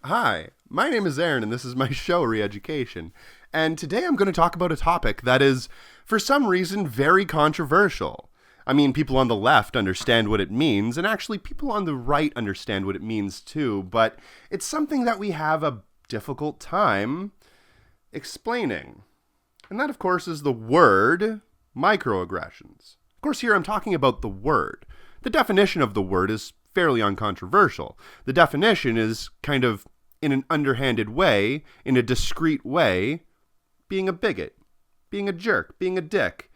Hi, my name is Aaron, and this is my show, Re-Education. And today I'm going to talk about a topic that is, for some reason, very controversial. I mean, people on the left understand what it means, and actually people on the right understand what it means too, but it's something that we have a difficult time explaining. And that, of course, is the word microaggressions. Of course, here I'm talking about the word. The definition of the word is fairly uncontroversial. The definition is kind of, in an underhanded way, in a discreet way, being a bigot, being a jerk, being a dick,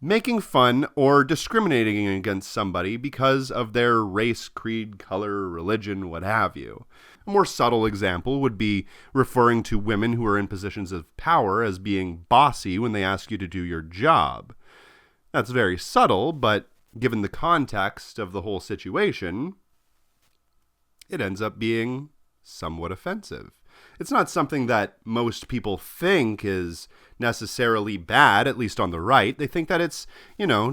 making fun or discriminating against somebody because of their race, creed, color, religion, what have you. A more subtle example would be referring to women who are in positions of power as being bossy when they ask you to do your job. That's very subtle, but given the context of the whole situation, it ends up being somewhat offensive. It's not something that most people think is necessarily bad, at least on the right. They think that it's,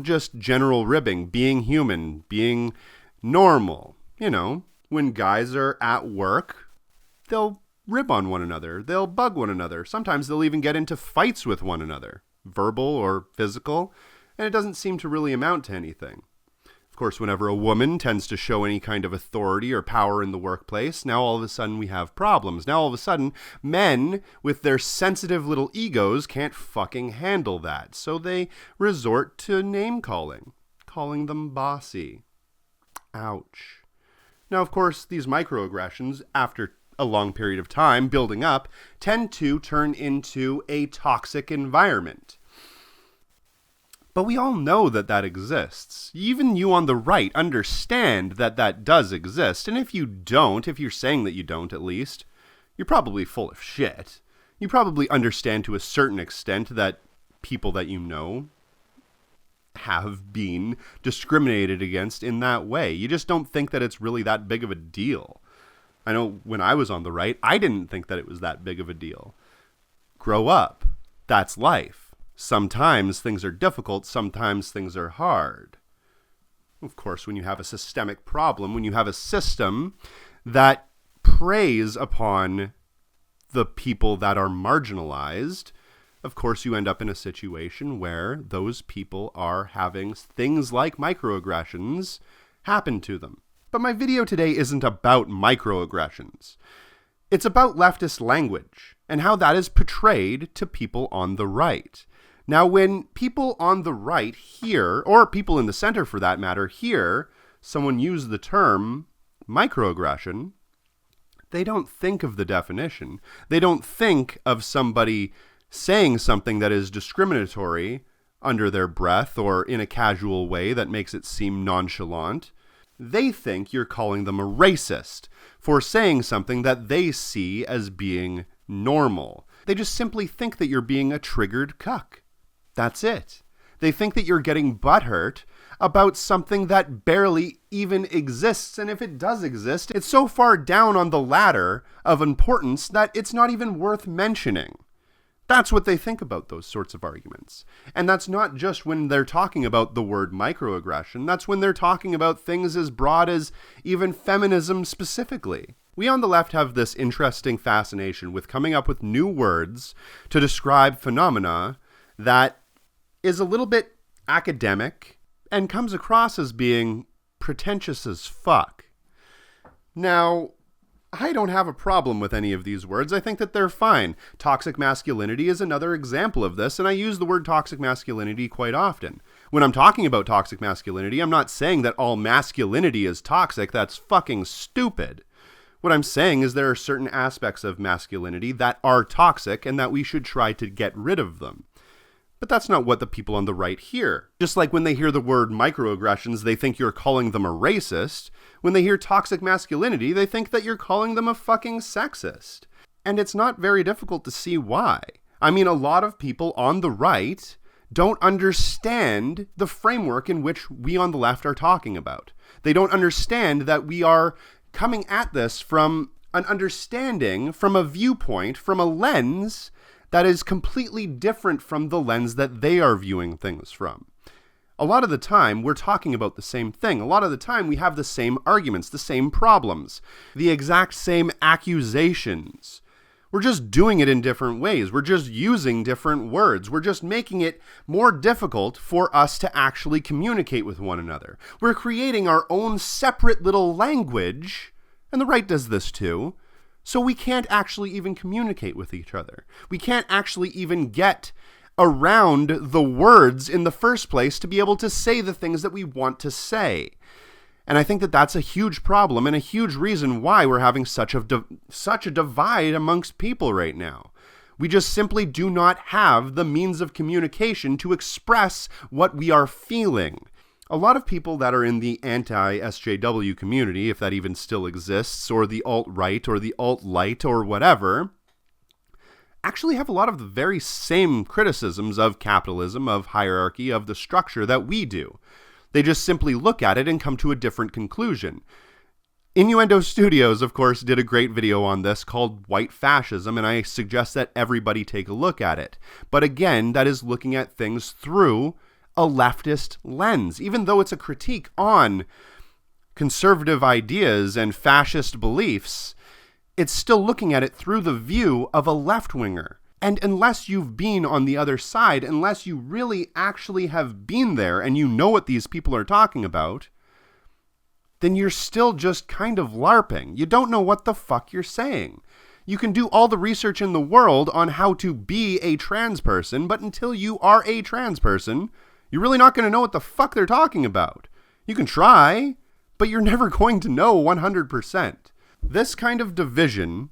just general ribbing, being human, being normal. When guys are at work, they'll rib on one another. They'll bug one another. Sometimes they'll even get into fights with one another, verbal or physical, and it doesn't seem to really amount to anything. Of course, whenever a woman tends to show any kind of authority or power in the workplace, now all of a sudden we have problems. Now all of a sudden, men with their sensitive little egos can't fucking handle that. So they resort to name-calling, calling them bossy. Ouch. Now, of course, these microaggressions, after a long period of time building up, tend to turn into a toxic environment. But we all know that that exists. Even you on the right understand that that does exist. And if you don't, if you're saying that you don't at least, you're probably full of shit. You probably understand to a certain extent that people that you know have been discriminated against in that way. You just don't think that it's really that big of a deal. I know when I was on the right, I didn't think that it was that big of a deal. Grow up. That's life. Sometimes things are difficult, sometimes things are hard. Of course, when you have a systemic problem, when you have a system that preys upon the people that are marginalized, of course you end up in a situation where those people are having things like microaggressions happen to them. But my video today isn't about microaggressions. It's about leftist language and how that is portrayed to people on the right. Now, when people on the right hear, or people in the center for that matter, hear someone use the term microaggression, they don't think of the definition. They don't think of somebody saying something that is discriminatory under their breath or in a casual way that makes it seem nonchalant. They think you're calling them a racist for saying something that they see as being normal. They just simply think that you're being a triggered cuck. That's it. They think that you're getting butthurt about something that barely even exists, and if it does exist, it's so far down on the ladder of importance that it's not even worth mentioning. That's what they think about those sorts of arguments. And that's not just when they're talking about the word microaggression, that's when they're talking about things as broad as even feminism specifically. We on the left have this interesting fascination with coming up with new words to describe phenomena that is a little bit academic and comes across as being pretentious as fuck. Now, I don't have a problem with any of these words. I think that they're fine. Toxic masculinity is another example of this, and I use the word toxic masculinity quite often. When I'm talking about toxic masculinity, I'm not saying that all masculinity is toxic. That's fucking stupid. What I'm saying is there are certain aspects of masculinity that are toxic and that we should try to get rid of them. But that's not what the people on the right hear. Just like when they hear the word microaggressions, they think you're calling them a racist. When they hear toxic masculinity, they think that you're calling them a fucking sexist. And it's not very difficult to see why. I mean, a lot of people on the right don't understand the framework in which we on the left are talking about. They don't understand that we are coming at this from an understanding, from a viewpoint, from a lens that is completely different from the lens that they are viewing things from. A lot of the time, we're talking about the same thing. A lot of the time, we have the same arguments, the same problems, the exact same accusations. We're just doing it in different ways. We're just using different words. We're just making it more difficult for us to actually communicate with one another. We're creating our own separate little language, and the right does this too, so we can't actually even communicate with each other. We can't actually even get around the words in the first place to be able to say the things that we want to say. And I think that that's a huge problem and a huge reason why we're having such a divide amongst people right now. We just simply do not have the means of communication to express what we are feeling. A lot of people that are in the anti-SJW community, if that even still exists, or the alt-right or the alt-light or whatever, actually have a lot of the very same criticisms of capitalism, of hierarchy, of the structure that we do. They just simply look at it and come to a different conclusion. Innuendo Studios, of course, did a great video on this called White Fascism, and I suggest that everybody take a look at it. But again, that is looking at things through a leftist lens, even though it's a critique on conservative ideas and fascist beliefs. It's still looking at it through the view of a left-winger. And unless you've been on the other side, unless you really actually have been there and you know what these people are talking about, then you're still just kind of LARPing. You don't know what the fuck you're saying. You can do all the research in the world on how to be a trans person, but until you are a trans person, you're really not going to know what the fuck they're talking about. You can try, but you're never going to know 100%. This kind of division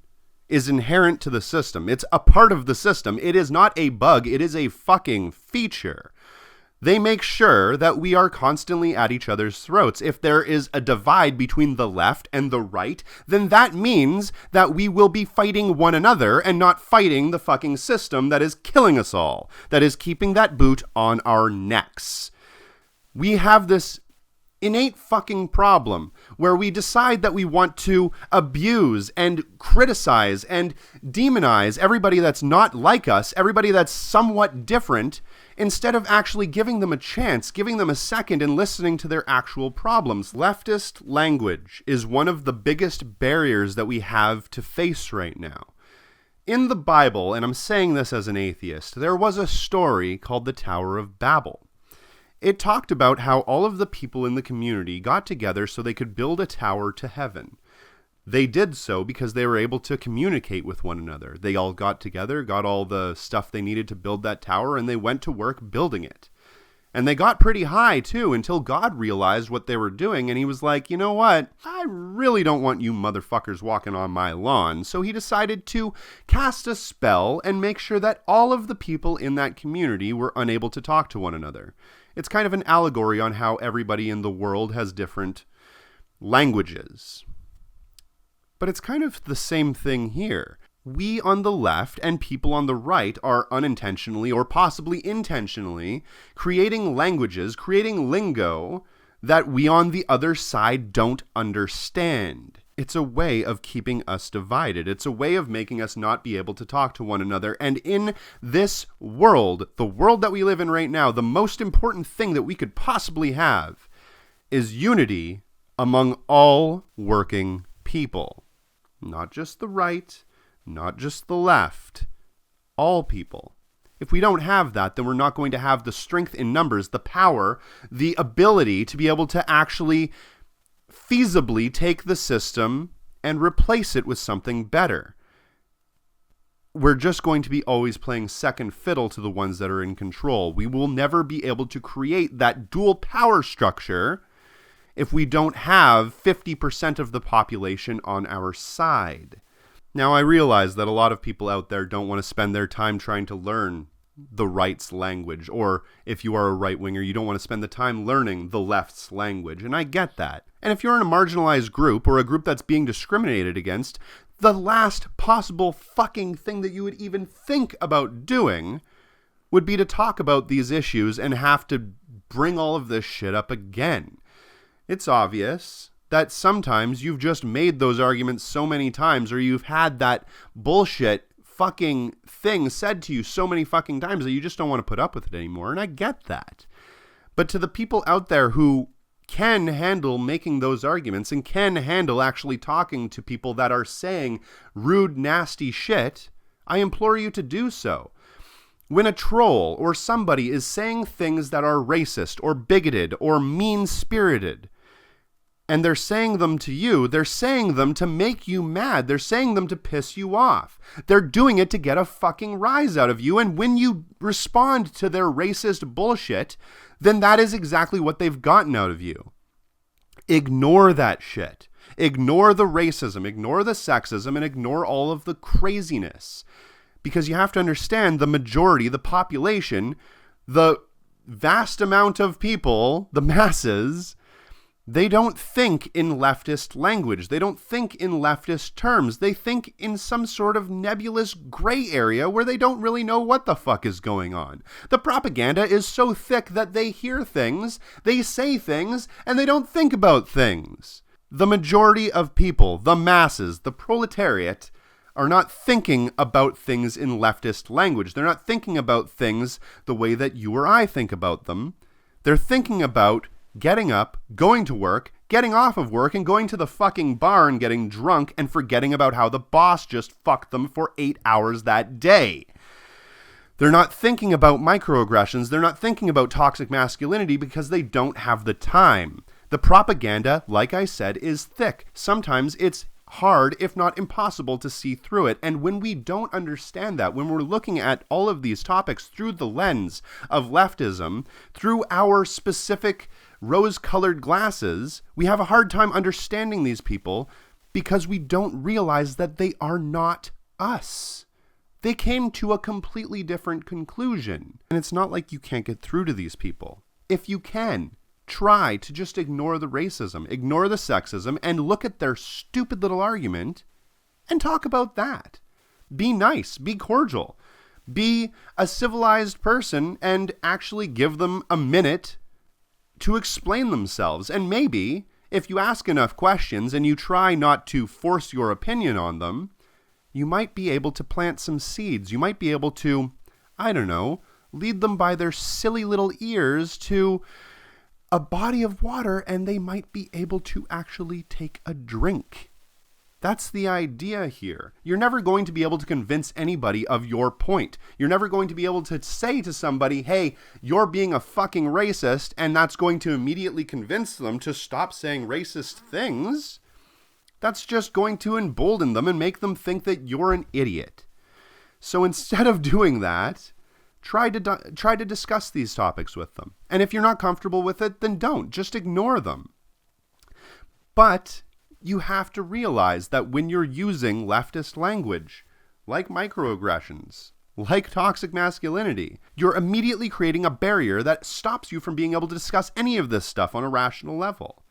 is inherent to the system. It's a part of the system. It is not a bug. It is a fucking feature. They make sure that we are constantly at each other's throats. If there is a divide between the left and the right, then that means that we will be fighting one another and not fighting the fucking system that is killing us all, that is keeping that boot on our necks. We have this innate fucking problem where we decide that we want to abuse and criticize and demonize everybody that's not like us, everybody that's somewhat different, instead of actually giving them a chance, giving them a second and listening to their actual problems. Leftist language is one of the biggest barriers that we have to face right now. In the Bible, and I'm saying this as an atheist, there was a story called the Tower of Babel. It talked about how all of the people in the community got together so they could build a tower to heaven. They did so because they were able to communicate with one another. They all got together, got all the stuff they needed to build that tower, and they went to work building it. And they got pretty high, too, until God realized what they were doing, and he was like, you know what? I really don't want you motherfuckers walking on my lawn. So he decided to cast a spell and make sure that all of the people in that community were unable to talk to one another. It's kind of an allegory on how everybody in the world has different languages. But it's kind of the same thing here. We on the left and people on the right are unintentionally or possibly intentionally creating languages, creating lingo that we on the other side don't understand. It's a way of keeping us divided. It's a way of making us not be able to talk to one another. And in this world, the world that we live in right now, the most important thing that we could possibly have is unity among all working people. Not just the right, not just the left, all people. If we don't have that, then we're not going to have the strength in numbers, the power, the ability to be able to actually feasibly take the system and replace it with something better. We're just going to be always playing second fiddle to the ones that are in control. We will never be able to create that dual power structure if we don't have 50% of the population on our side. Now, I realize that a lot of people out there don't want to spend their time trying to learn the right's language, or if you are a right-winger, you don't want to spend the time learning the left's language, and I get that. And if you're in a marginalized group, or a group that's being discriminated against, the last possible fucking thing that you would even think about doing would be to talk about these issues and have to bring all of this shit up again. It's obvious that sometimes you've just made those arguments so many times, or you've had that bullshit fucking thing said to you so many fucking times that you just don't want to put up with it anymore, and I get that. But to the people out there who can handle making those arguments and can handle actually talking to people that are saying rude, nasty shit, I implore you to do so. When a troll or somebody is saying things that are racist or bigoted or mean-spirited, and they're saying them to you, they're saying them to make you mad. They're saying them to piss you off. They're doing it to get a fucking rise out of you. And when you respond to their racist bullshit, then that is exactly what they've gotten out of you. Ignore that shit. Ignore the racism, ignore the sexism, and ignore all of the craziness. Because you have to understand the majority, the population, the vast amount of people, the masses, they don't think in leftist language. They don't think in leftist terms. They think in some sort of nebulous gray area where they don't really know what the fuck is going on. The propaganda is so thick that they hear things, they say things, and they don't think about things. The majority of people, the masses, the proletariat, are not thinking about things in leftist language. They're not thinking about things the way that you or I think about them. They're thinking about getting up, going to work, getting off of work, and going to the fucking bar and getting drunk and forgetting about how the boss just fucked them for 8 hours that day. They're not thinking about microaggressions. They're not thinking about toxic masculinity because they don't have the time. The propaganda, like I said, is thick. Sometimes it's hard, if not impossible, to see through it. And when we don't understand that, when we're looking at all of these topics through the lens of leftism, through our specific rose-colored glasses, we have a hard time understanding these people because we don't realize that they are not us. They came to a completely different conclusion. And it's not like you can't get through to these people. If you can, try to just ignore the racism, ignore the sexism, and look at their stupid little argument and talk about that. Be nice, be cordial, be a civilized person and actually give them a minute to explain themselves. And maybe if you ask enough questions and you try not to force your opinion on them, you might be able to plant some seeds. You might be able to, I don't know, lead them by their silly little ears to a body of water, and they might be able to actually take a drink. That's the idea here. You're never going to be able to convince anybody of your point. You're never going to be able to say to somebody, hey, you're being a fucking racist, and that's going to immediately convince them to stop saying racist things. That's just going to embolden them and make them think that you're an idiot. So instead of doing that, try to discuss these topics with them. And if you're not comfortable with it, then don't. Just ignore them. But you have to realize that when you're using leftist language, like microaggressions, like toxic masculinity, you're immediately creating a barrier that stops you from being able to discuss any of this stuff on a rational level.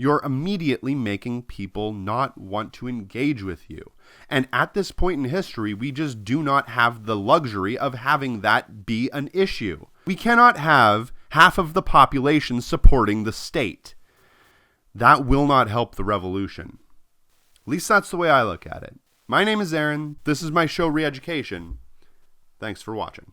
You're immediately making people not want to engage with you. And at this point in history, we just do not have the luxury of having that be an issue. We cannot have half of the population supporting the state. That will not help the revolution. At least that's the way I look at it. My name is Aaron. This is my show, Re-Education. Thanks for watching.